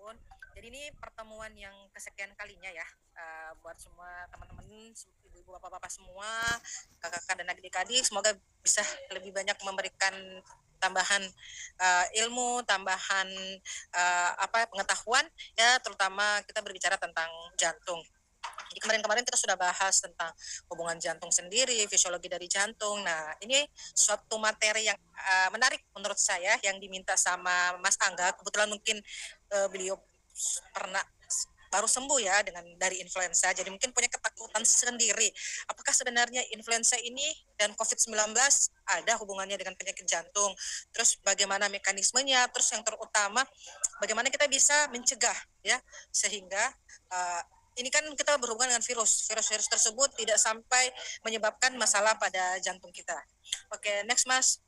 ampun. Jadi ini pertemuan yang kesekian kalinya ya, buat semua teman-teman, ibu-ibu, bapak-bapak semua, kakak-kakak dan adik-adik, semoga bisa lebih banyak memberikan tambahan ilmu, tambahan pengetahuan ya, terutama kita berbicara tentang jantung. Jadi kemarin-kemarin kita sudah bahas tentang hubungan jantung sendiri, fisiologi dari jantung. Nah, ini suatu materi yang menarik menurut saya yang diminta sama Mas Angga. Kebetulan mungkin beliau pernah baru sembuh ya dengan dari influenza, jadi mungkin punya ketakutan sendiri. Apakah sebenarnya influenza ini dan COVID-19 ada hubungannya dengan penyakit jantung? Terus bagaimana mekanismenya? Terus yang terutama bagaimana kita bisa mencegah ya, sehingga ini kan kita berhubungan dengan virus tersebut tidak sampai menyebabkan masalah pada jantung kita. Oke, next Mas.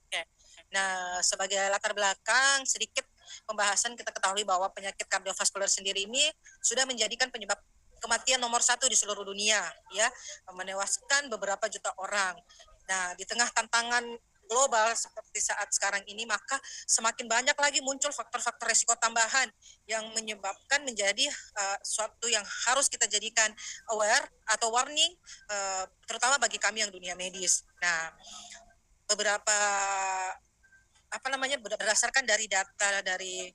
Oke. Nah, sebagai latar belakang sedikit pembahasan, kita ketahui bahwa penyakit kardiovaskular sendiri ini sudah menjadikan penyebab kematian nomor satu di seluruh dunia, ya, menewaskan beberapa juta orang. Nah, di tengah tantangan global seperti saat sekarang ini, maka semakin banyak lagi muncul faktor-faktor resiko tambahan yang menyebabkan menjadi suatu yang harus kita jadikan aware atau warning, terutama bagi kami yang dunia medis. Nah, beberapa berdasarkan dari data dari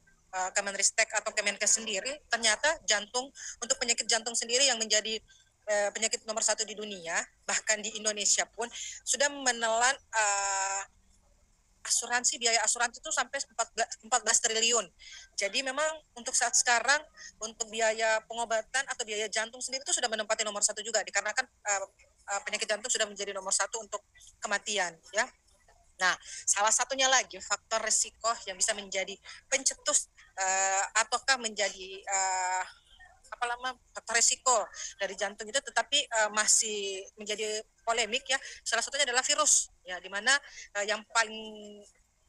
Kemenristek atau Kemenkes sendiri, ternyata jantung, untuk penyakit jantung sendiri yang menjadi penyakit nomor satu di dunia, bahkan di Indonesia pun sudah menelan biaya asuransi itu sampai 14 triliun. Jadi memang untuk saat sekarang, untuk biaya pengobatan atau biaya jantung sendiri itu sudah menempati nomor satu juga, dikarenakan penyakit jantung sudah menjadi nomor satu untuk kematian ya. Nah, salah satunya lagi faktor risiko yang bisa menjadi pencetus ataukah menjadi faktor risiko dari jantung itu, tetapi masih menjadi polemik ya. Salah satunya adalah virus ya, di mana yang paling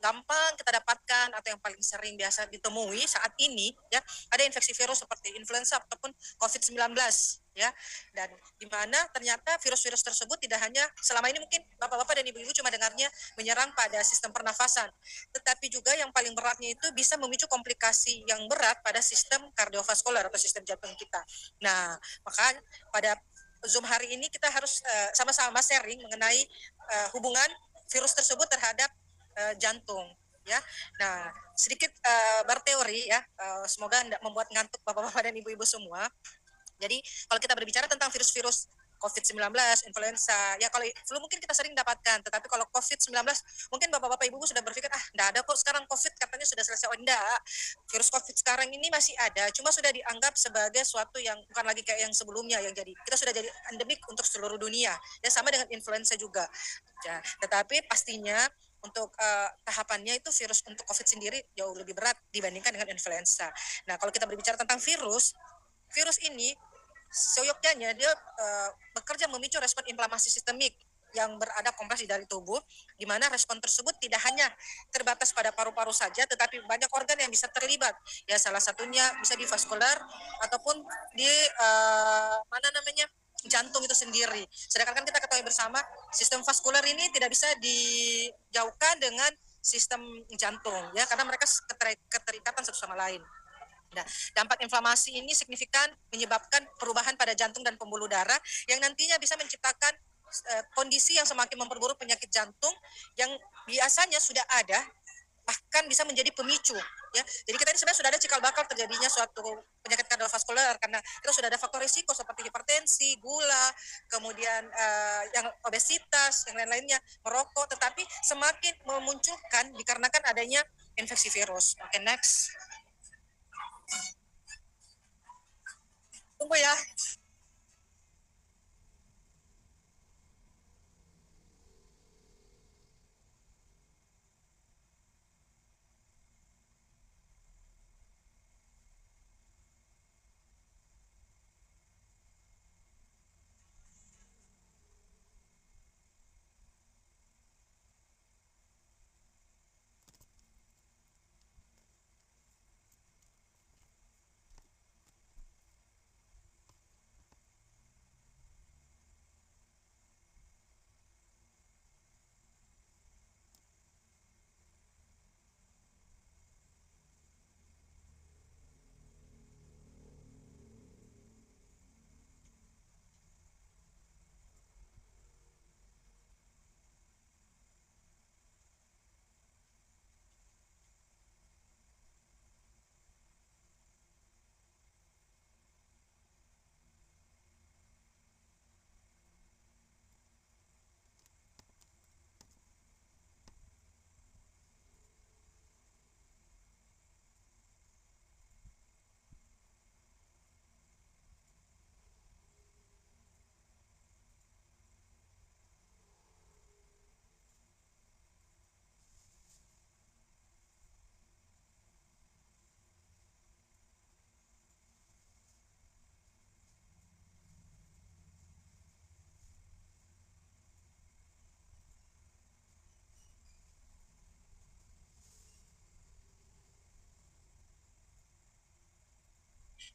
gampang kita dapatkan atau yang paling sering biasa ditemui saat ini ya, ada infeksi virus seperti influenza ataupun COVID-19 ya. Dan di mana ternyata virus-virus tersebut tidak hanya selama ini mungkin bapak-bapak dan ibu-ibu cuma dengarnya menyerang pada sistem pernafasan, tetapi juga yang paling beratnya itu bisa memicu komplikasi yang berat pada sistem kardiovaskular atau sistem jantung kita. Nah, maka pada Zoom hari ini kita harus sama-sama sharing mengenai hubungan virus tersebut terhadap jantung ya. Nah, sedikit berteori ya, semoga tidak membuat ngantuk bapak-bapak dan ibu-ibu semua. Jadi kalau kita berbicara tentang virus-virus COVID-19, influenza, ya kalau flu mungkin kita sering dapatkan, tetapi kalau COVID-19 mungkin bapak-bapak ibu sudah berpikir, enggak ada kok sekarang COVID, katanya sudah selesai. Oh enggak, virus COVID sekarang ini masih ada, cuma sudah dianggap sebagai suatu yang bukan lagi kayak yang sebelumnya, yang jadi, kita sudah jadi endemik untuk seluruh dunia, ya sama dengan influenza juga. Ya, tetapi pastinya untuk tahapannya itu virus untuk COVID sendiri jauh lebih berat dibandingkan dengan influenza. Nah, kalau kita berbicara tentang virus ini seyogyanya dia bekerja memicu respon inflamasi sistemik yang berada kompresi dari tubuh, di mana respon tersebut tidak hanya terbatas pada paru-paru saja, tetapi banyak organ yang bisa terlibat. Ya, salah satunya bisa di vaskular ataupun di mana namanya jantung itu sendiri. Sedangkan kan kita ketahui bersama sistem vaskular ini tidak bisa dijauhkan dengan sistem jantung ya, karena mereka keterikatan satu sama lain. Nah, dampak inflamasi ini signifikan menyebabkan perubahan pada jantung dan pembuluh darah yang nantinya bisa menciptakan kondisi yang semakin memperburuk penyakit jantung yang biasanya sudah ada, bahkan bisa menjadi pemicu ya. Jadi kita ini sebenarnya sudah ada cikal bakal terjadinya suatu penyakit kardiovaskular karena kita sudah ada faktor risiko seperti hipertensi, gula, kemudian yang obesitas, yang lain-lainnya, merokok, tetapi semakin memunculkan dikarenakan adanya infeksi virus. Oke, next. Tunggu ya.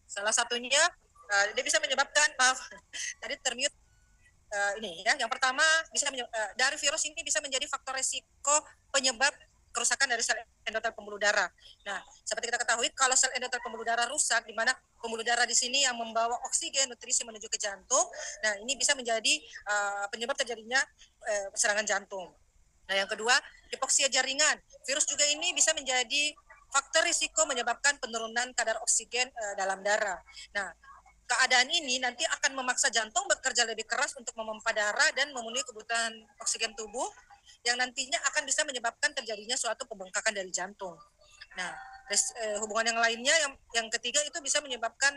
Salah satunya dia bisa menyebabkan, maaf, tadi termute, ini ya. Yang pertama dari virus ini bisa menjadi faktor resiko penyebab kerusakan dari sel endotel pembuluh darah. Nah, seperti kita ketahui kalau sel endotel pembuluh darah rusak, di mana pembuluh darah di sini yang membawa oksigen nutrisi menuju ke jantung. Nah, ini bisa menjadi penyebab terjadinya serangan jantung. Nah, yang kedua, hipoksia jaringan. Virus juga ini bisa menjadi faktor risiko menyebabkan penurunan kadar oksigen dalam darah. Nah, keadaan ini nanti akan memaksa jantung bekerja lebih keras untuk memompa darah dan memenuhi kebutuhan oksigen tubuh yang nantinya akan bisa menyebabkan terjadinya suatu pembengkakan dari jantung. Nah, hubungan yang lainnya yang ketiga itu bisa menyebabkan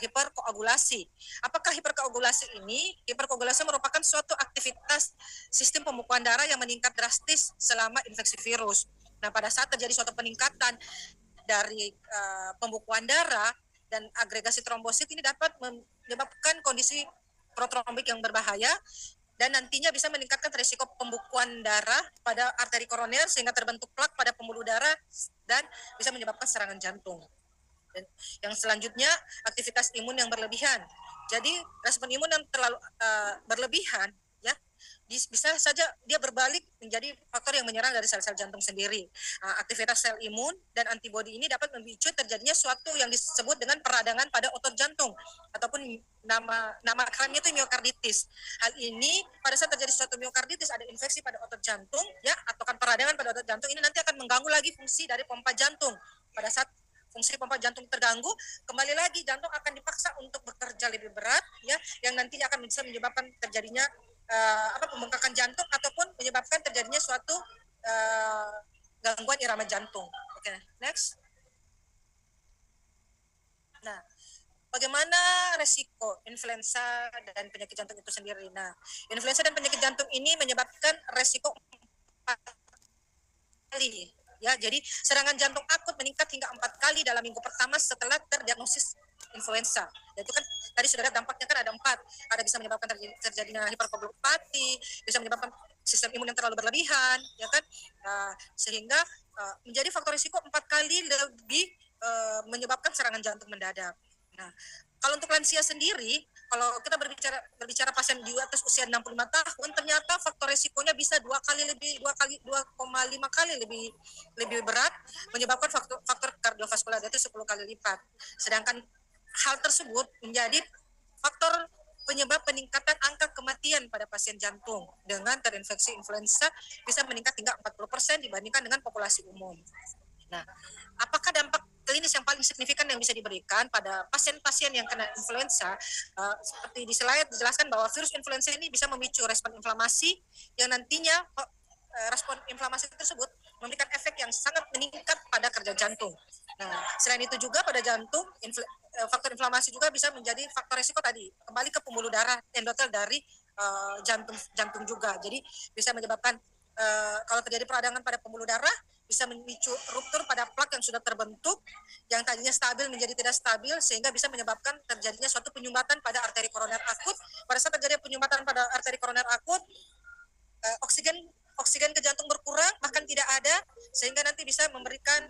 hiperkoagulasi. Apakah hiperkoagulasi ini? Hiperkoagulasi merupakan suatu aktivitas sistem pembekuan darah yang meningkat drastis selama infeksi virus. Nah, pada saat terjadi suatu peningkatan dari pembekuan darah dan agregasi trombosit, ini dapat menyebabkan kondisi protrombik yang berbahaya dan nantinya bisa meningkatkan risiko pembekuan darah pada arteri koroner sehingga terbentuk plak pada pembuluh darah dan bisa menyebabkan serangan jantung. Dan yang selanjutnya, aktivitas imun yang berlebihan. Jadi respon imun yang terlalu berlebihan ya bisa saja dia berbalik menjadi faktor yang menyerang dari sel-sel jantung sendiri. Aktivitas sel imun dan antibodi ini dapat memicu terjadinya suatu yang disebut dengan peradangan pada otot jantung ataupun nama kerennya itu miokarditis. Hal ini pada saat terjadi suatu miokarditis, ada infeksi pada otot jantung ya atau kan peradangan pada otot jantung, ini nanti akan mengganggu lagi fungsi dari pompa jantung. Pada saat fungsi pompa jantung terganggu, kembali lagi jantung akan dipaksa untuk bekerja lebih berat ya, yang nantinya akan bisa menyebabkan terjadinya pembengkakan jantung ataupun menyebabkan terjadinya suatu gangguan irama jantung. Oke, next. Nah, bagaimana resiko influenza dan penyakit jantung itu sendiri? Nah, influenza dan penyakit jantung ini menyebabkan resiko 4 kali. Ya, jadi serangan jantung akut meningkat hingga 4 kali dalam minggu pertama setelah terdiagnosis influenza. Itu kan tadi sudah ada dampaknya, kan ada 4. Ada bisa menyebabkan terjadinya hiperkoagulopati, bisa menyebabkan sistem imun yang terlalu berlebihan, ya kan? Sehingga menjadi faktor risiko 4 kali lebih menyebabkan serangan jantung mendadak. Nah, kalau untuk lansia sendiri, kalau kita berbicara pasien di atas usia 65 tahun, ternyata faktor resikonya bisa 2,5 kali lebih berat, menyebabkan faktor kardiovaskular itu 10 kali lipat. Sedangkan hal tersebut menjadi faktor penyebab peningkatan angka kematian pada pasien jantung dengan terinfeksi influenza bisa meningkat hingga 40% dibandingkan dengan populasi umum. Nah, apakah dampak klinis yang paling signifikan yang bisa diberikan pada pasien-pasien yang kena influenza? Seperti di slide dijelaskan bahwa virus influenza ini bisa memicu respon inflamasi yang nantinya respon inflamasi tersebut memberikan efek yang sangat meningkat pada kerja jantung. Nah, selain itu juga pada jantung, faktor inflamasi juga bisa menjadi faktor risiko tadi, kembali ke pembuluh darah endotel dari jantung juga. Jadi bisa menyebabkan kalau terjadi peradangan pada pembuluh darah, bisa memicu ruptur pada plak yang sudah terbentuk, yang tadinya stabil menjadi tidak stabil, sehingga bisa menyebabkan terjadinya suatu penyumbatan pada arteri koroner akut. Pada saat terjadi penyumbatan pada arteri koroner akut, oksigen ke jantung berkurang bahkan tidak ada, sehingga nanti bisa memberikan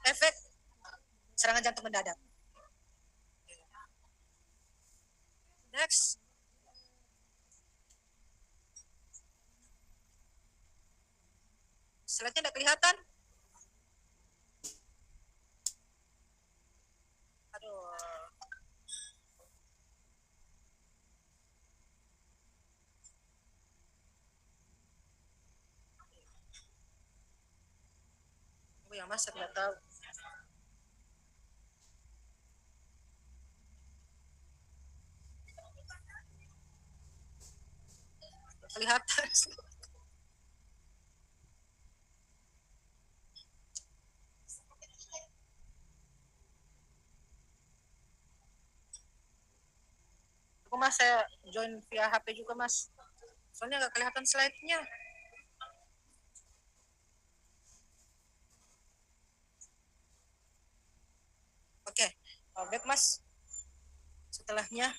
efek serangan jantung mendadak. Next. Slide-nya tidak kelihatan. Aduh. Oh ya mas, saya tidak tahu. Kelihatan. Aku mas, saya join via HP juga mas. Soalnya nggak kelihatan slide-nya. Oke, back mas. Setelahnya.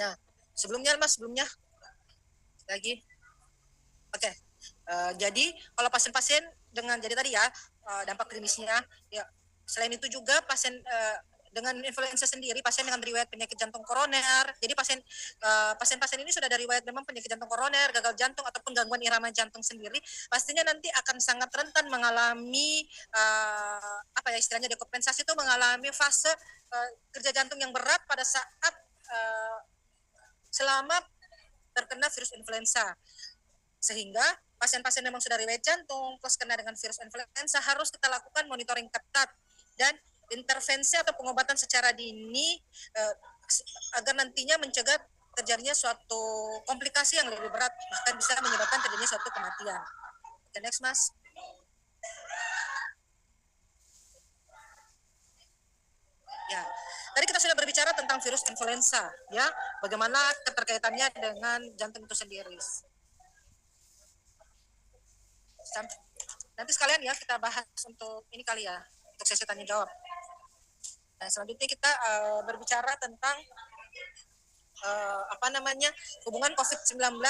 Nah, sebelumnya mas, sebelumnya. lagi. Oke. Okay. Jadi kalau pasien-pasien dengan jadi tadi ya dampak klinisnya ya, selain itu juga pasien dengan influenza sendiri, pasien dengan riwayat penyakit jantung koroner. Jadi pasien-pasien ini sudah ada riwayat memang penyakit jantung koroner, gagal jantung ataupun gangguan irama jantung sendiri, pastinya nanti akan sangat rentan mengalami apa ya istilahnya dekompensasi, itu mengalami fase kerja jantung yang berat pada saat selama terkena virus influenza. Sehingga pasien-pasien yang memang sudah riwayat jantung plus kena dengan virus influenza harus kita lakukan monitoring ketat dan intervensi atau pengobatan secara dini agar nantinya mencegah terjadinya suatu komplikasi yang lebih berat, bahkan bisa menyebabkan terjadinya suatu kematian. Okay, next mas. Ya, tadi kita sudah berbicara tentang virus influenza, ya, bagaimana keterkaitannya dengan jantung itu sendiri. Nanti sekalian ya kita bahas untuk ini kali ya, untuk sesi tanya jawab. Nah, selanjutnya kita berbicara tentang hubungan COVID-19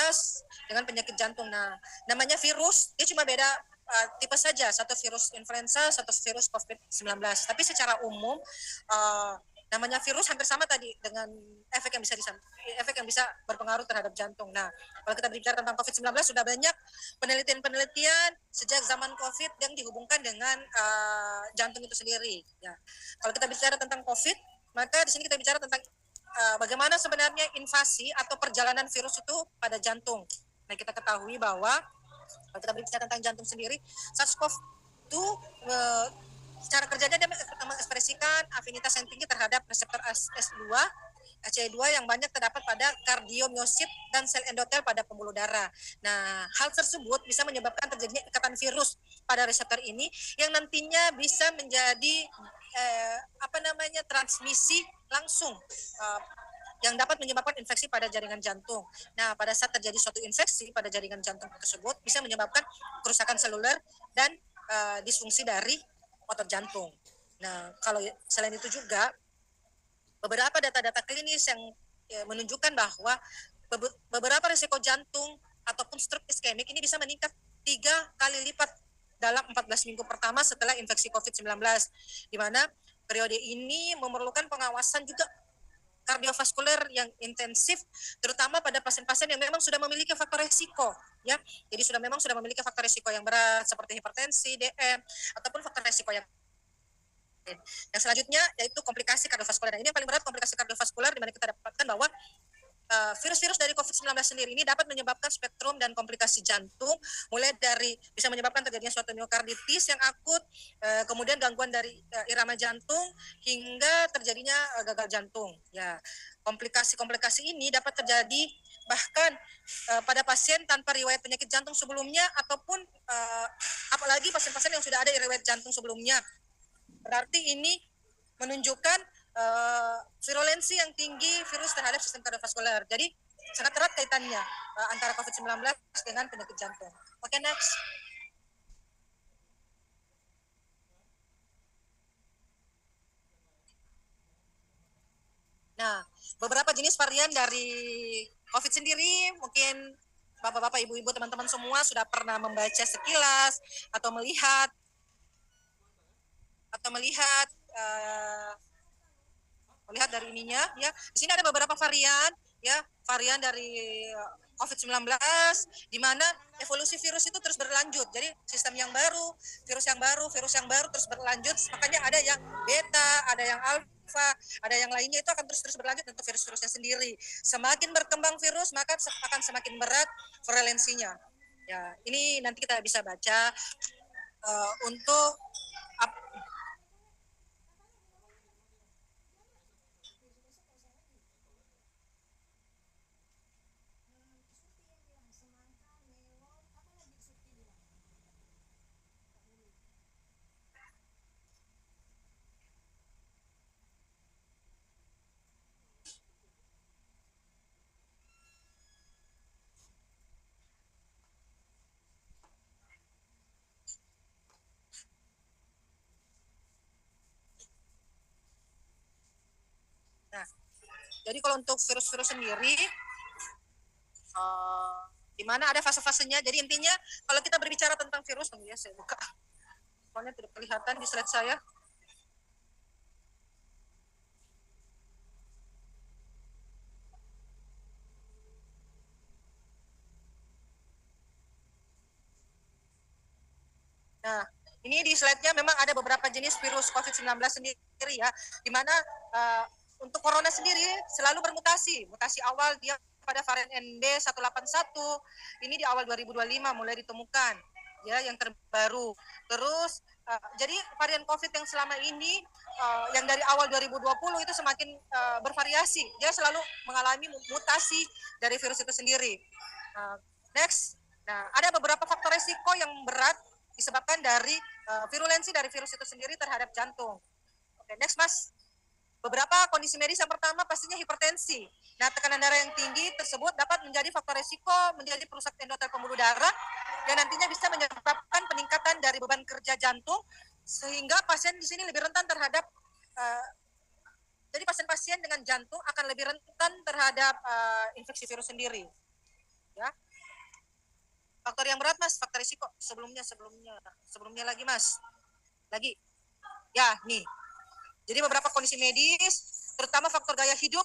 dengan penyakit jantung. Nah, namanya virus, dia cuma beda tipe saja, satu virus influenza, satu virus COVID-19. Tapi secara umum namanya virus hampir sama tadi dengan efek yang bisa berpengaruh terhadap jantung. Nah, kalau kita berbicara tentang COVID-19 sudah banyak penelitian sejak zaman COVID yang dihubungkan dengan jantung itu sendiri. Ya, kalau kita bicara tentang COVID, maka di sini kita bicara tentang bagaimana sebenarnya invasi atau perjalanan virus itu pada jantung. Nah, kita ketahui bahwa kalau kita berbicara tentang jantung sendiri, SARS-CoV-2 secara kerjanya dia mengekspresikan afinitas yang tinggi terhadap reseptor ACE2 yang banyak terdapat pada kardiomyosit dan sel endotel pada pembuluh darah. Nah, hal tersebut bisa menyebabkan terjadinya ikatan virus pada reseptor ini yang nantinya bisa menjadi transmisi langsung yang dapat menyebabkan infeksi pada jaringan jantung. Nah, pada saat terjadi suatu infeksi pada jaringan jantung tersebut bisa menyebabkan kerusakan seluler dan disfungsi dari otot jantung. Nah, kalau selain itu juga beberapa data-data klinis yang menunjukkan bahwa beberapa risiko jantung ataupun stroke iskemik ini bisa meningkat 3 kali lipat dalam 14 minggu pertama setelah infeksi COVID-19, di mana periode ini memerlukan pengawasan juga kardiovaskuler yang intensif, terutama pada pasien-pasien yang memang sudah memiliki faktor resiko, ya. Jadi sudah memiliki faktor resiko yang berat seperti hipertensi, DM, ataupun faktor resiko yang yang selanjutnya yaitu komplikasi kardiovaskuler. Nah, ini yang paling berat, komplikasi kardiovaskuler, di mana kita dapatkan bahwa virus-virus dari COVID-19 sendiri ini dapat menyebabkan spektrum dan komplikasi jantung, mulai dari bisa menyebabkan terjadinya suatu miokarditis yang akut, kemudian gangguan dari irama jantung, hingga terjadinya gagal jantung. Ya, komplikasi-komplikasi ini dapat terjadi bahkan pada pasien tanpa riwayat penyakit jantung sebelumnya, ataupun apalagi pasien-pasien yang sudah ada riwayat jantung sebelumnya. Berarti ini menunjukkan virulensi yang tinggi virus terhadap sistem kardiovaskuler. Jadi sangat erat kaitannya antara COVID-19 dengan penyakit jantung. Oke, next. Nah, beberapa jenis varian dari COVID sendiri mungkin bapak-bapak, ibu-ibu, teman-teman semua sudah pernah membaca sekilas atau melihat dari ininya, ya. Di sini ada beberapa varian, ya, varian dari COVID-19, di mana evolusi virus itu terus berlanjut. Jadi sistem yang baru, virus yang baru terus berlanjut. Makanya ada yang beta, ada yang alfa, ada yang lainnya, itu akan terus berlanjut untuk virus-virusnya sendiri. Semakin berkembang virus, maka akan semakin berat virulensinya. Ya, ini nanti kita bisa baca untuk Nah, jadi kalau untuk virus-virus sendiri, di mana ada fase-fasenya. Jadi intinya kalau kita berbicara tentang virus, ya saya buka, soalnya tidak kelihatan di slide saya. Nah, ini di slide-nya memang ada beberapa jenis virus COVID-19 sendiri ya, di mana untuk corona sendiri selalu bermutasi. Mutasi awal dia pada varian NB181, ini di awal 2025 mulai ditemukan, ya, yang terbaru. Terus jadi varian COVID yang selama ini yang dari awal 2020 itu semakin bervariasi. Dia selalu mengalami mutasi dari virus itu sendiri. Next, nah ada beberapa faktor resiko yang berat disebabkan dari virulensi dari virus itu sendiri terhadap jantung. Oke, next Mas. Beberapa kondisi medis yang pertama pastinya hipertensi. Nah, tekanan darah yang tinggi tersebut dapat menjadi faktor resiko menjadi perusak endotel pembuluh darah dan nantinya bisa menyebabkan peningkatan dari beban kerja jantung sehingga pasien di sini lebih rentan terhadap jadi pasien-pasien dengan jantung akan lebih rentan terhadap infeksi virus sendiri. Ya. Faktor yang berat Mas, faktor risiko sebelumnya lagi Mas. Lagi. Ya, nih. Jadi beberapa kondisi medis, terutama faktor gaya hidup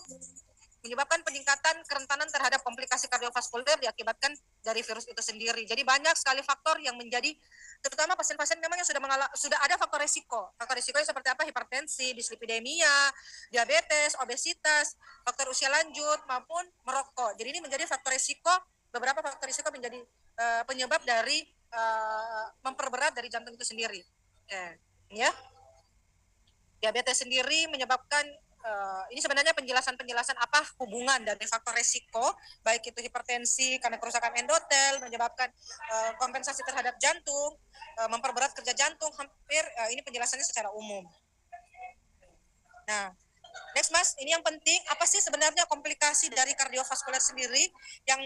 menyebabkan peningkatan kerentanan terhadap komplikasi kardiovaskuler diakibatkan dari virus itu sendiri. Jadi banyak sekali faktor yang menjadi, terutama pasien-pasien memang yang sudah ada faktor risiko. Faktor risikonya seperti apa? Hipertensi, dislipidemia, diabetes, obesitas, faktor usia lanjut maupun merokok. Jadi ini menjadi faktor risiko, beberapa faktor risiko menjadi penyebab dari memperberat dari jantung itu sendiri. Ya. Diabetes sendiri menyebabkan ini sebenarnya penjelasan apa hubungan dari faktor resiko baik itu hipertensi karena kerusakan endotel menyebabkan kompensasi terhadap jantung, memperberat kerja jantung hampir ini penjelasannya secara umum. Nah, next Mas, ini yang penting apa sih sebenarnya komplikasi dari kardiovaskuler sendiri yang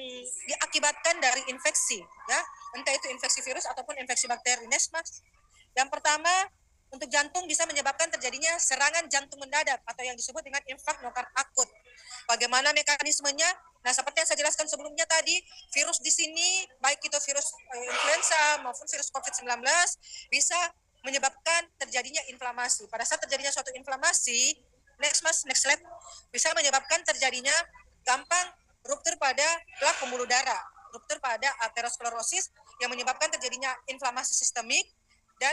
diakibatkan dari infeksi ya, entah itu infeksi virus ataupun infeksi bakteri. Next Mas. Yang pertama, untuk jantung bisa menyebabkan terjadinya serangan jantung mendadak atau yang disebut dengan infak miokard akut. Bagaimana mekanismenya? Nah, seperti yang saya jelaskan sebelumnya tadi, virus di sini baik itu virus influenza maupun virus COVID-19 bisa menyebabkan terjadinya inflamasi. Pada saat terjadinya suatu inflamasi, next Mas, next slide, bisa menyebabkan terjadinya gampang ruptur pada plak pembuluh darah, ruptur pada aterosklerosis yang menyebabkan terjadinya inflamasi sistemik dan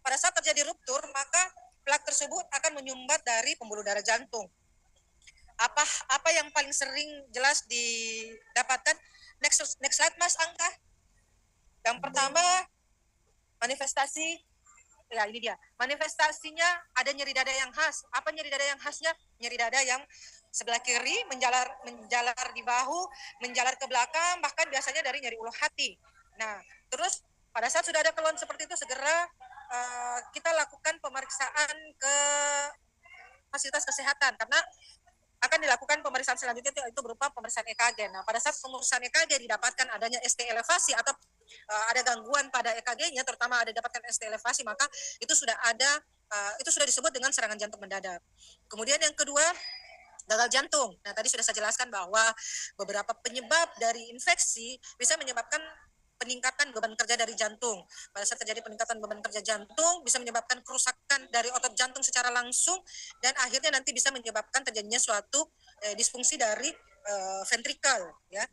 pada saat terjadi ruptur, maka plak tersebut akan menyumbat dari pembuluh darah jantung. Apa yang paling sering jelas didapatkan? Next slide Mas, angka. Yang pertama, manifestasi. Ya, ini dia. Manifestasinya ada nyeri dada yang khas. Apa nyeri dada yang khasnya? Nyeri dada yang sebelah kiri menjalar di bahu, menjalar ke belakang, bahkan biasanya dari nyeri ulu hati. Nah, terus pada saat sudah ada keluhan seperti itu segera kita lakukan pemeriksaan ke fasilitas kesehatan karena akan dilakukan pemeriksaan selanjutnya itu berupa pemeriksaan EKG. Nah, pada saat pemeriksaan EKG didapatkan adanya ST elevasi atau ada gangguan pada EKG-nya, terutama ada dapatkan ST elevasi, maka itu sudah ada itu sudah disebut dengan serangan jantung mendadak. Kemudian yang kedua, gagal jantung. Nah, tadi sudah saya jelaskan bahwa beberapa penyebab dari infeksi bisa menyebabkan peningkatan beban kerja dari jantung. Pada saat terjadi peningkatan beban kerja jantung bisa menyebabkan kerusakan dari otot jantung secara langsung dan akhirnya nanti bisa menyebabkan terjadinya suatu disfungsi dari ventrikel ya.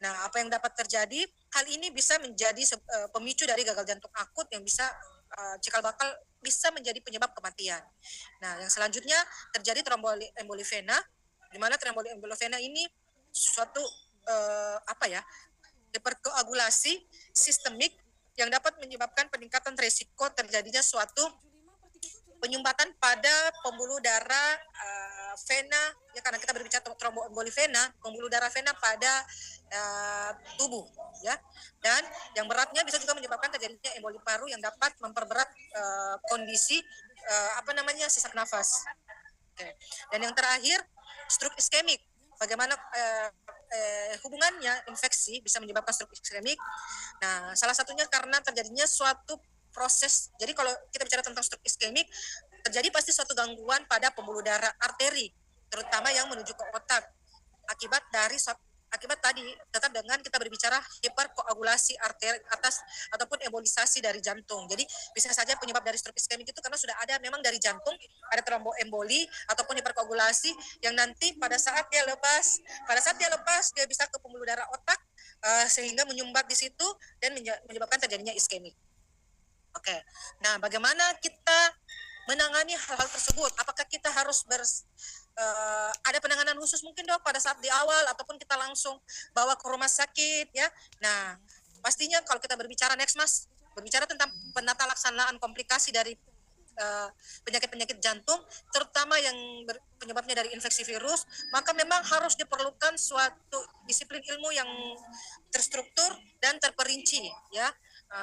Nah, apa yang dapat terjadi? Hal ini bisa menjadi pemicu dari gagal jantung akut yang bisa cikal bakal bisa menjadi penyebab kematian. Nah, yang selanjutnya terjadi tromboemboli vena, di mana tromboemboli vena ini suatu hiperkoagulasi sistemik yang dapat menyebabkan peningkatan risiko terjadinya suatu penyumbatan pada pembuluh darah vena ya, karena kita berbicara tromboemboli vena, pembuluh darah vena pada tubuh ya. Dan yang beratnya bisa juga menyebabkan terjadinya emboli paru yang dapat memperberat kondisi sesak nafas. Oke. Dan yang terakhir, stroke iskemik. Bagaimana hubungannya infeksi bisa menyebabkan stroke iskemik? Nah, salah satunya karena terjadinya suatu proses. Jadi kalau kita bicara tentang stroke iskemik, terjadi pasti suatu gangguan pada pembuluh darah arteri, terutama yang menuju ke otak, akibat dari akibat tadi tetap dengan kita berbicara hiperkoagulasi arteri atas ataupun embolisasi dari jantung. Jadi bisa saja penyebab dari stroke iskemik itu karena sudah ada memang dari jantung ada tromboemboli ataupun hiperkoagulasi yang nanti pada saat dia lepas dia bisa ke pembuluh darah otak sehingga menyumbat di situ dan menyebabkan terjadinya iskemik. Oke. Nah, bagaimana kita menangani hal-hal tersebut? Apakah kita harus ada penanganan khusus mungkin dok pada saat di awal ataupun kita langsung bawa ke rumah sakit ya? Nah, pastinya kalau kita berbicara next mas, berbicara tentang penata laksanaan komplikasi dari penyakit-penyakit jantung, terutama yang penyebabnya dari infeksi virus, maka memang harus diperlukan suatu disiplin ilmu yang terstruktur dan terperinci ya.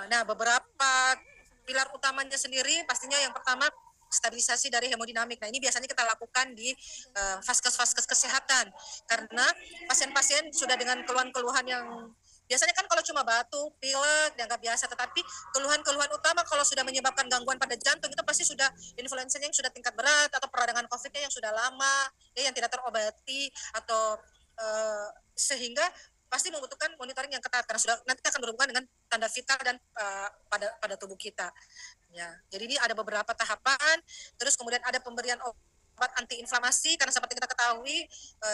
Nah, beberapa pilar utamanya sendiri pastinya yang pertama stabilisasi dari hemodinamik. Nah, ini biasanya kita lakukan di vaskes-vaskes kesehatan karena pasien-pasien sudah dengan keluhan-keluhan yang biasanya kan kalau cuma batuk, pilek, dianggap biasa, tetapi keluhan-keluhan utama kalau sudah menyebabkan gangguan pada jantung itu pasti sudah influensanya yang sudah tingkat berat atau peradangan COVID-nya yang sudah lama, ya, yang tidak terobati atau sehingga pasti membutuhkan monitoring yang ketat karena sudah nanti akan berhubungan dengan tanda vital dan pada tubuh kita. Ya, jadi ini ada beberapa tahapan, terus kemudian ada pemberian obat antiinflamasi karena seperti kita ketahui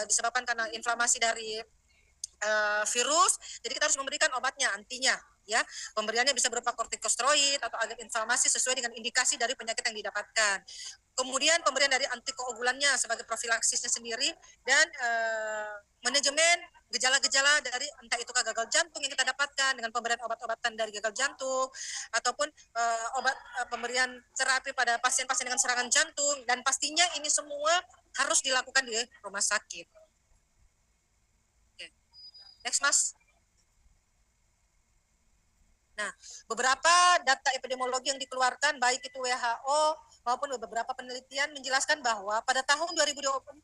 disebabkan karena inflamasi dari virus, jadi kita harus memberikan obatnya, antinya, ya. Pemberiannya bisa berupa kortikosteroid atau agen inflamasi sesuai dengan indikasi dari penyakit yang didapatkan. Kemudian pemberian dari antikoagulannya sebagai profilaksisnya sendiri dan manajemen gejala-gejala dari entah itu gagal jantung yang kita dapatkan dengan pemberian obat-obatan dari gagal jantung ataupun pemberian terapi pada pasien-pasien dengan serangan jantung dan pastinya ini semua harus dilakukan di rumah sakit. Next, Mas. Nah, beberapa data epidemiologi yang dikeluarkan, baik itu WHO maupun beberapa penelitian menjelaskan bahwa pada tahun 2024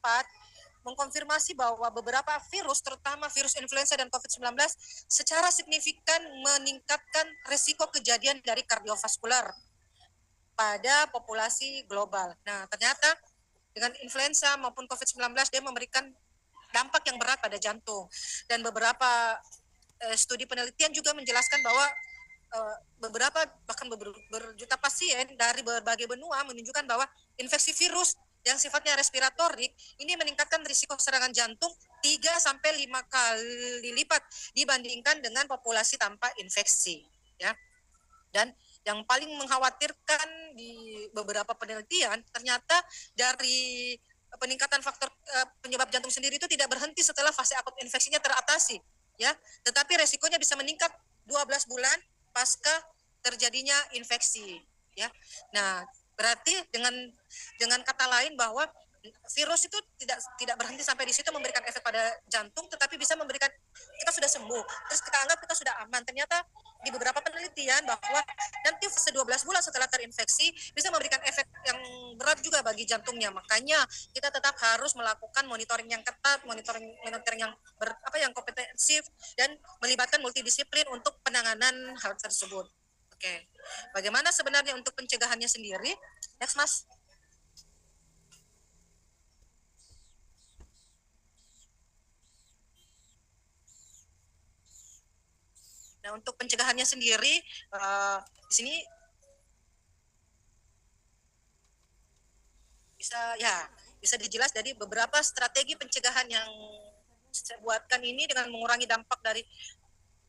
mengkonfirmasi bahwa beberapa virus, terutama virus influenza dan COVID-19, secara signifikan meningkatkan risiko kejadian dari kardiovaskular pada populasi global. Nah, ternyata dengan influenza maupun COVID-19 dia memberikan dampak yang berat pada jantung dan beberapa studi penelitian juga menjelaskan bahwa beberapa bahkan berjuta pasien dari berbagai benua menunjukkan bahwa infeksi virus yang sifatnya respiratorik ini meningkatkan risiko serangan jantung 3 sampai 5 kali lipat dibandingkan dengan populasi tanpa infeksi ya. Dan yang paling mengkhawatirkan di beberapa penelitian ternyata dari peningkatan faktor penyebab jantung sendiri itu tidak berhenti setelah fase akut infeksinya teratasi ya, tetapi resikonya bisa meningkat 12 bulan pasca terjadinya infeksi ya. Nah, berarti dengan kata lain bahwa virus itu tidak berhenti sampai di situ memberikan efek pada jantung, tetapi bisa memberikan kita sudah sembuh, terus kita anggap kita sudah aman. Ternyata di beberapa penelitian bahwa nanti fase 12 bulan setelah terinfeksi bisa memberikan efek yang berat juga bagi jantungnya. Makanya kita tetap harus melakukan monitoring yang ketat, monitoring yang yang komprehensif dan melibatkan multidisiplin untuk penanganan hal tersebut. Oke. Bagaimana sebenarnya untuk pencegahannya sendiri? Next, Mas. Nah, untuk pencegahannya sendiri di sini bisa dijelas dari beberapa strategi pencegahan yang saya buatkan ini dengan mengurangi dampak dari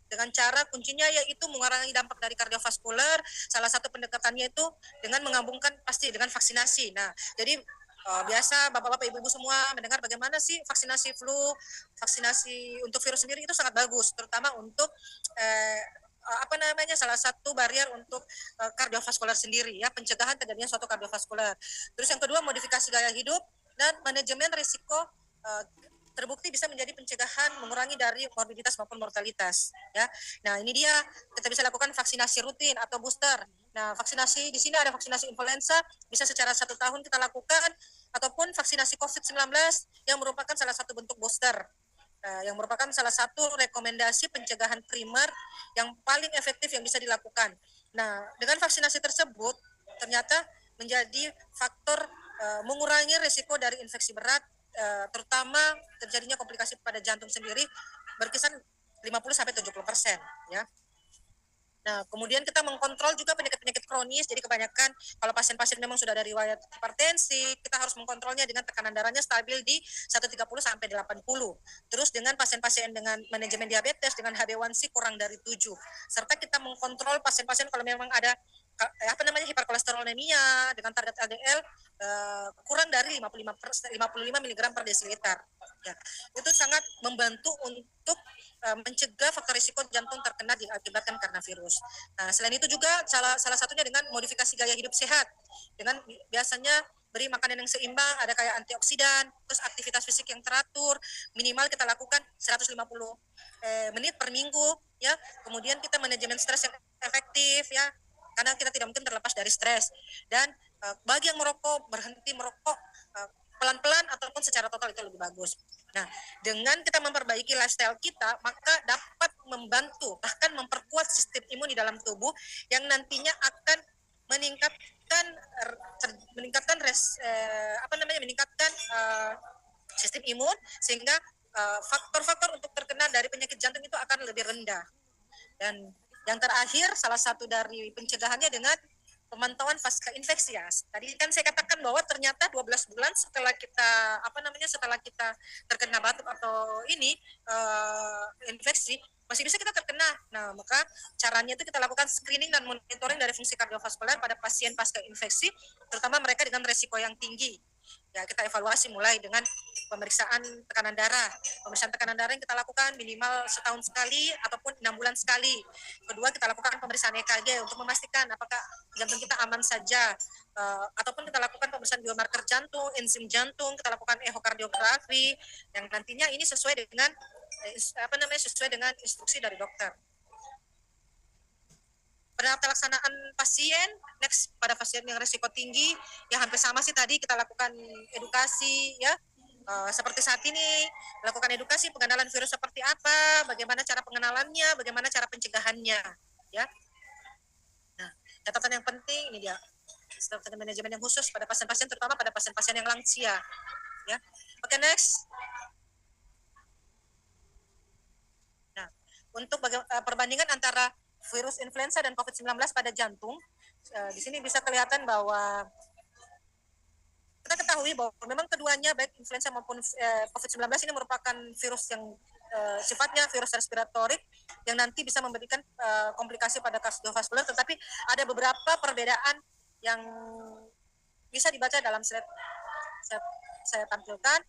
dengan cara kuncinya yaitu mengurangi dampak dari kardiovaskular. Salah satu pendekatannya itu dengan menggabungkan pasti dengan vaksinasi. Nah, jadi biasa bapak-bapak ibu-ibu semua mendengar bagaimana sih vaksinasi flu, vaksinasi untuk virus sendiri itu sangat bagus, terutama untuk salah satu barrier untuk kardiovaskular sendiri ya, pencegahan terjadinya suatu kardiovaskular. Terus yang kedua modifikasi gaya hidup dan manajemen risiko terbukti bisa menjadi pencegahan mengurangi dari morbiditas maupun mortalitas ya. Nah, ini dia kita bisa lakukan vaksinasi rutin atau booster. Nah, vaksinasi di sini ada vaksinasi influenza bisa secara 1 tahun kita lakukan ataupun vaksinasi COVID-19 yang merupakan salah satu bentuk booster. Yang merupakan salah satu rekomendasi pencegahan primer yang paling efektif yang bisa dilakukan. Nah, dengan vaksinasi tersebut ternyata menjadi faktor mengurangi risiko dari infeksi berat, terutama terjadinya komplikasi pada jantung sendiri berkisar 50-70%, ya. Nah, kemudian kita mengkontrol juga penyakit-penyakit kronis. Jadi kebanyakan kalau pasien-pasien memang sudah ada riwayat hipertensi, kita harus mengkontrolnya dengan tekanan darahnya stabil di 130 sampai 80. Terus dengan pasien-pasien dengan manajemen diabetes dengan HbA1c kurang dari 7. Serta kita mengkontrol pasien-pasien kalau memang ada hiperkolesterolemia dengan target LDL kurang dari 55 mg per desiliter. Ya, itu sangat membantu untuk mencegah faktor risiko jantung terkena diakibatkan karena virus. Nah, selain itu juga salah satunya dengan modifikasi gaya hidup sehat. Dengan biasanya beri makanan yang seimbang, ada kayak antioksidan, terus aktivitas fisik yang teratur, minimal kita lakukan 150 menit per minggu, ya. Kemudian kita manajemen stres yang efektif, ya, karena kita tidak mungkin terlepas dari stres. Dan bagi yang merokok, berhenti merokok pelan-pelan ataupun secara total itu lebih bagus. Nah, dengan kita memperbaiki lifestyle kita, maka dapat membantu bahkan memperkuat sistem imun di dalam tubuh yang nantinya akan meningkatkan sistem imun sehingga faktor-faktor untuk terkena dari penyakit jantung itu akan lebih rendah. Dan yang terakhir, salah satu dari pencegahannya dengan pemantauan pasca infeksi, ya. Tadi kan saya katakan bahwa ternyata 12 bulan setelah kita terkena batuk atau infeksi masih bisa kita terkena. Nah, maka caranya itu kita lakukan screening dan monitoring dari fungsi kardiovaskular pada pasien pasca infeksi, terutama mereka dengan resiko yang tinggi. Ya, kita evaluasi mulai dengan pemeriksaan tekanan darah. Pemeriksaan tekanan darah yang kita lakukan minimal setahun sekali ataupun 6 bulan sekali. Kedua, kita lakukan pemeriksaan EKG untuk memastikan apakah jantung kita aman saja. Ataupun kita lakukan pemeriksaan biomarker jantung, enzim jantung, kita lakukan ehokardiografi yang nantinya ini sesuai dengan instruksi dari dokter. Pada pelaksanaan pasien, next pada pasien yang risiko tinggi, ya hampir sama sih tadi kita lakukan edukasi, ya. Seperti saat ini, lakukan edukasi pengenalan virus seperti apa, bagaimana cara pengenalannya, bagaimana cara pencegahannya, ya. Nah, catatan yang penting ini dia, strategi manajemen yang khusus pada pasien-pasien, terutama pada pasien-pasien yang lansia, ya. Oke, next. Nah, untuk perbandingan antara virus influenza dan COVID-19 pada jantung, di sini bisa kelihatan bahwa kita ketahui bahwa memang keduanya baik influenza maupun COVID-19 ini merupakan virus yang sifatnya virus respiratorik yang nanti bisa memberikan komplikasi pada kardiovaskular, tetapi ada beberapa perbedaan yang bisa dibaca dalam slide saya tampilkan,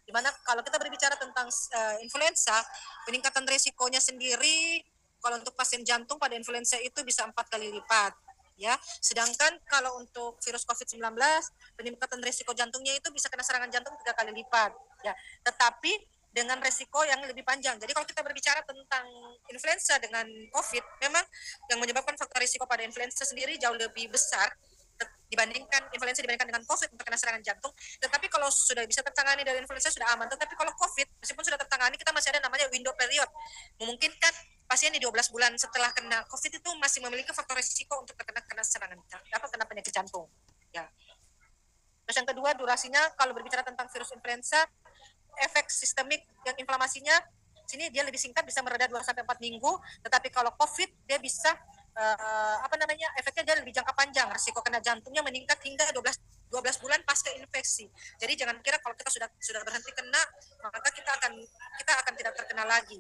di mana kalau kita berbicara tentang influenza, peningkatan risikonya sendiri kalau untuk pasien jantung pada influenza itu bisa 4 kali lipat, ya. Sedangkan kalau untuk virus COVID-19, peningkatan risiko jantungnya itu bisa kena serangan jantung 3 kali lipat, ya. Tetapi dengan risiko yang lebih panjang. Jadi kalau kita berbicara tentang influenza dengan COVID, memang yang menyebabkan faktor risiko pada influenza sendiri jauh lebih besar dibandingkan dengan COVID untuk kena serangan jantung. Tetapi kalau sudah bisa tertangani dari influenza sudah aman. Tetapi kalau COVID, meskipun sudah tertangani, kita masih ada namanya window period. Memungkinkan pasien di 12 bulan setelah kena COVID itu masih memiliki faktor risiko untuk kena penyakit jantung. Ya. Terus yang kedua, durasinya kalau berbicara tentang virus influenza, efek sistemik yang inflamasinya sini dia lebih singkat, bisa mereda 2-4 minggu, tetapi kalau COVID dia bisa efeknya dia lebih jangka panjang, risiko kena jantungnya meningkat hingga 12 bulan pasca infeksi. Jadi jangan kira kalau kita sudah berhenti kena maka kita akan tidak terkena lagi,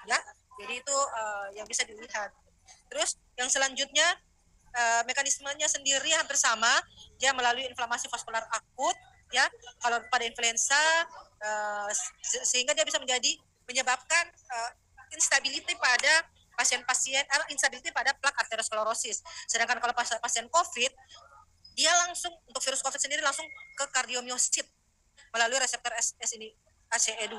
ya. Jadi itu yang bisa dilihat. Terus yang selanjutnya mekanismenya sendiri hampir sama, dia melalui inflamasi vaskular akut, ya. Kalau pada influenza sehingga dia bisa menyebabkan instability pada instability pada plak arteriosklerosis. Sedangkan kalau pasien COVID, dia langsung untuk virus COVID sendiri langsung ke kardiomyosit melalui reseptor ACE2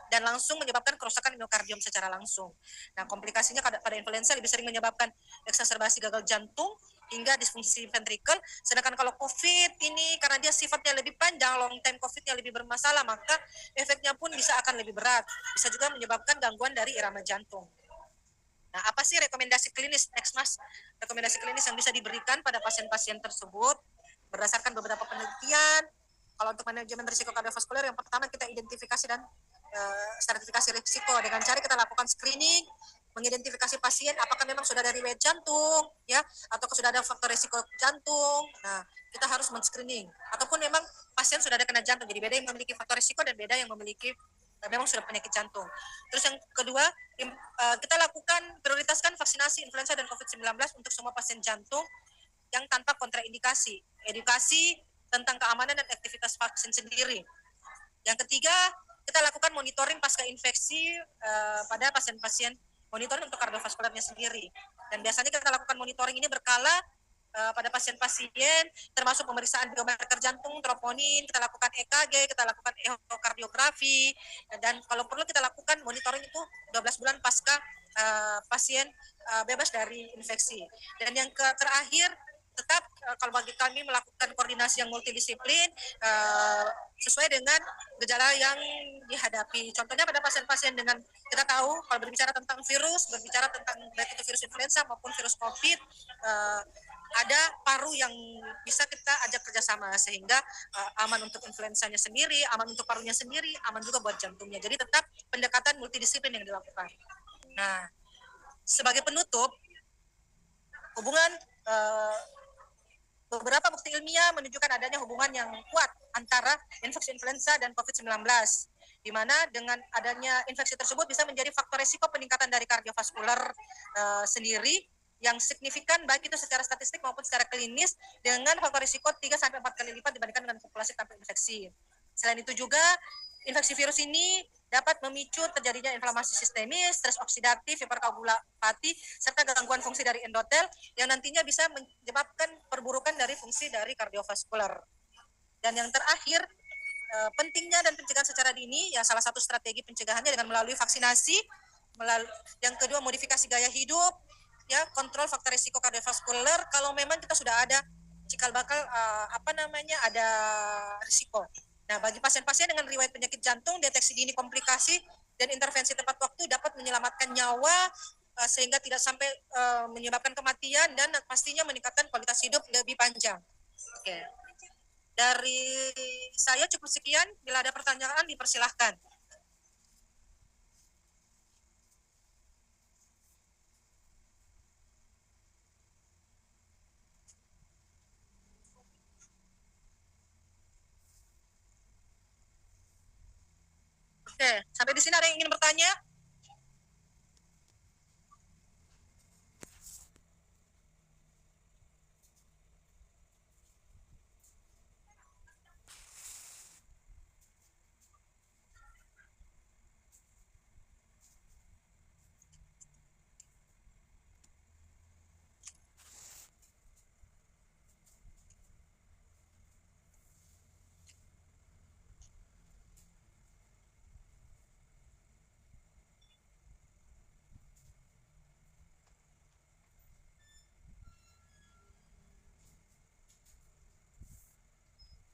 dan langsung menyebabkan kerusakan miokardium secara langsung. Nah, komplikasinya pada influenza lebih sering menyebabkan eksaserbasi gagal jantung hingga disfungsi ventrikel. Sedangkan kalau COVID ini karena dia sifatnya lebih panjang, long time COVID-nya lebih bermasalah, maka efeknya pun bisa akan lebih berat. Bisa juga menyebabkan gangguan dari irama jantung. Nah, apa sih rekomendasi klinis, next Mas? Rekomendasi klinis yang bisa diberikan pada pasien-pasien tersebut berdasarkan beberapa penelitian. Kalau untuk manajemen risiko kardiovaskuler, yang pertama kita identifikasi dan stratifikasi risiko dengan cara kita lakukan screening, mengidentifikasi pasien apakah memang sudah dari riwayat jantung ya atau sudah ada faktor risiko jantung. Nah, kita harus men-screening ataupun memang pasien sudah ada kena jantung. Jadi beda yang memiliki faktor risiko dan beda yang memiliki memang sudah penyakit jantung. Terus yang kedua, kita lakukan prioritaskan vaksinasi influenza dan COVID-19 untuk semua pasien jantung yang tanpa kontraindikasi. Edukasi tentang keamanan dan aktivitas vaksin sendiri. Yang ketiga, kita lakukan monitoring pasca infeksi pada pasien-pasien, monitoring untuk kardiovaskularnya sendiri. Dan biasanya kita lakukan monitoring ini berkala pada pasien-pasien, termasuk pemeriksaan biomarker jantung, troponin, kita lakukan EKG, kita lakukan ehokardiografi, dan kalau perlu kita lakukan monitoring itu 12 bulan pasca pasien bebas dari infeksi. Dan yang terakhir, tetap kalau bagi kami melakukan koordinasi yang multidisiplin sesuai dengan gejala yang dihadapi. Contohnya pada pasien-pasien dengan, kita tahu kalau berbicara tentang virus, berbicara tentang baik itu virus influenza maupun virus COVID, ada paru yang bisa kita ajak kerjasama sehingga aman untuk influenzanya sendiri, aman untuk parunya sendiri, aman juga buat jantungnya. Jadi tetap pendekatan multidisiplin yang dilakukan. Nah, sebagai penutup, hubungan beberapa bukti ilmiah menunjukkan adanya hubungan yang kuat antara infeksi influenza dan COVID-19, di mana dengan adanya infeksi tersebut bisa menjadi faktor risiko peningkatan dari kardiovaskular sendiri yang signifikan baik itu secara statistik maupun secara klinis dengan faktor risiko 3-4 kali lipat dibandingkan dengan populasi tanpa infeksi. Selain itu juga, infeksi virus ini dapat memicu terjadinya inflamasi sistemis, stres oksidatif, hiperkoagulopati, serta gangguan fungsi dari endotel yang nantinya bisa menyebabkan perburukan dari fungsi dari kardiovaskular. Dan yang terakhir, pentingnya dan pencegahan secara dini, ya salah satu strategi pencegahannya dengan melalui vaksinasi, yang kedua modifikasi gaya hidup, ya kontrol faktor risiko kardiovaskular kalau memang kita sudah ada cikal bakal ada risiko. Nah, bagi pasien-pasien dengan riwayat penyakit jantung, deteksi dini komplikasi dan intervensi tepat waktu dapat menyelamatkan nyawa sehingga tidak sampai menyebabkan kematian dan pastinya meningkatkan kualitas hidup lebih panjang. Oke. Dari saya cukup sekian. Bila ada pertanyaan dipersilahkan. Oke, sampai di sini ada yang ingin bertanya?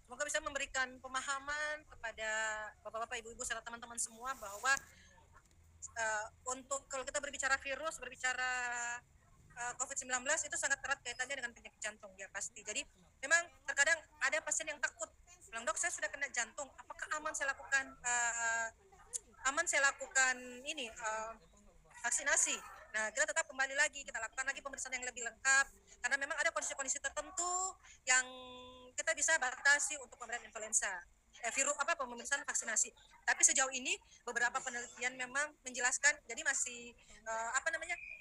Semoga bisa memberikan pemahaman kepada bapak-bapak, ibu-ibu, serta teman-teman semua bahwa untuk kalau kita berbicara virus, berbicara COVID-19 itu sangat erat kaitannya dengan penyakit jantung ya pasti. Jadi memang terkadang ada pasien yang takut, bilang dok saya sudah kena jantung, apakah aman saya lakukan ini vaksinasi? Nah, kita tetap kembali lagi, kita lakukan lagi pemeriksaan yang lebih lengkap karena memang ada kondisi-kondisi tertentu yang kita bisa batasi untuk pemberian influenza. Pemeriksaan vaksinasi. Tapi sejauh ini beberapa penelitian memang menjelaskan, jadi masih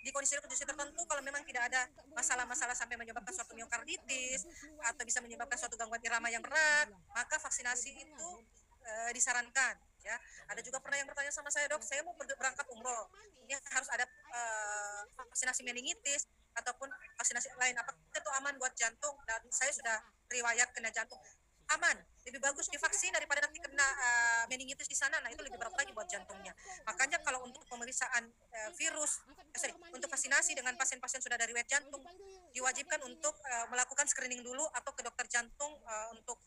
di kondisi-kondisi tertentu kalau memang tidak ada masalah-masalah sampai menyebabkan suatu miokarditis atau bisa menyebabkan suatu gangguan irama yang berat, maka vaksinasi itu disarankan. Ya, ada juga pernah yang bertanya sama saya, dok, saya mau berangkat umroh, ini harus ada vaksinasi meningitis ataupun vaksinasi lain, apakah itu aman buat jantung? Dan saya sudah riwayat kena jantung. Aman, lebih bagus divaksin daripada nanti kena meningitis di sana. Nah, itu lebih berat lagi buat jantungnya. Makanya kalau untuk pemeriksaan untuk vaksinasi dengan pasien-pasien sudah dari riwayat jantung, diwajibkan untuk melakukan screening dulu atau ke dokter jantung untuk